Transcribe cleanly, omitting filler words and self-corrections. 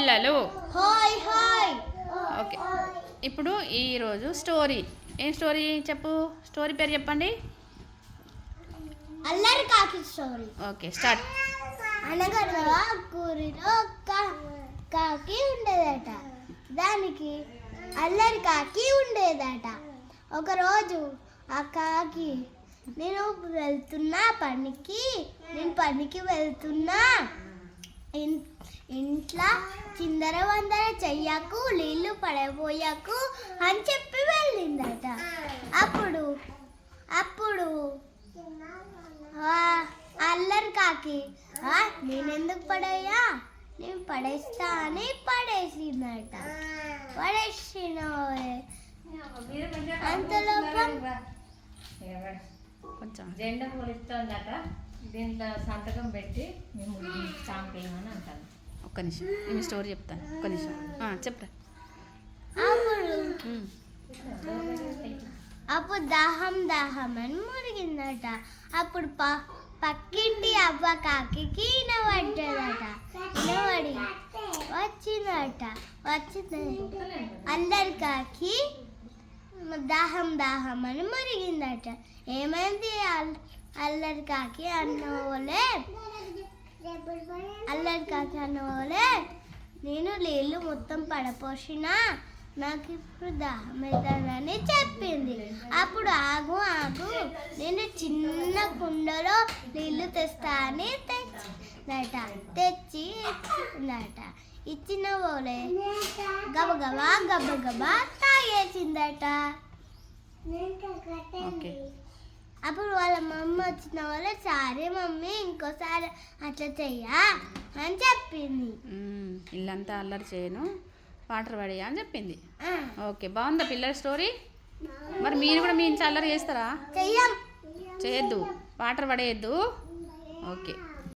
పిల్లలు. Hi hi. Okay, ఇప్పుడు ఈరోజు స్టోరీ. ఏం స్టోరీ చెప్పు, స్టోరీ పేరు చెప్పండి. అల్లరి కాకి స్టోరీ. Okay, start. అనగనగా ఊరిలో కాకి ఉండేదట. దానికి అల్లరి కాకి ఉండేదట. ఒకరోజు ఆ కాకి నేను పనికి వెళ్తున్నా, ఇంట్లో చిందర వందర చెయ్యకు, నీళ్ళు పడబోయకు అని చెప్పి వెళ్ళిందట. అప్పుడు అల్లరి కాకి నేనెందుకు పడేయా, నేను పడేస్తా అని పడేసిందట. అంతలోపు కొంచెం జెండా పూలిస్తుందట. దీంట్లో సంతకం పెట్టి మేము చాంపియమని అంటాను. ఒక్క నిమిషం, నేను స్టోరీ చెప్తాను. ఒక్క నిమిషం చెప్పరా. అప్పుడు దాహం అని మురిగిందట. అప్పుడు పక్కింటి అవ్వ కాకి వినబడ్డదట. వినబడి వచ్చింది అల్లరి కాకి దాహం అని మురిగిందట. ఏమైంది అల్లరి కాకి అన్నోలే నేను నీళ్ళు మొత్తం పడపోసినా, నాకు ఇప్పుడు దాహం అవుతుందని చెప్పింది. అప్పుడు ఆగు నేను చిన్న కుండలో నీళ్ళు తెస్తా అని తెచ్చి ఇచ్చిందట. ఇచ్చిన పోలే గబగబా తాగేసిందట. ఓకే, అప్పుడు వాళ్ళ మమ్మీ వచ్చిన వాళ్ళ, సారీ మమ్మీ ఇంకోసారి అట్లా చెయ్యా అని చెప్పింది. ఇల్లంతా అల్లరి చేయను, వాటర్ పడేయా అని చెప్పింది. ఓకే, బాగుందా పిల్లల స్టోరీ? మరి మీరు కూడా మీ ఇంట్లో అల్లరి చేస్తారా? చెయ్యం, చేయొద్దు, వాటర్ పడేయద్దు. ఓకే.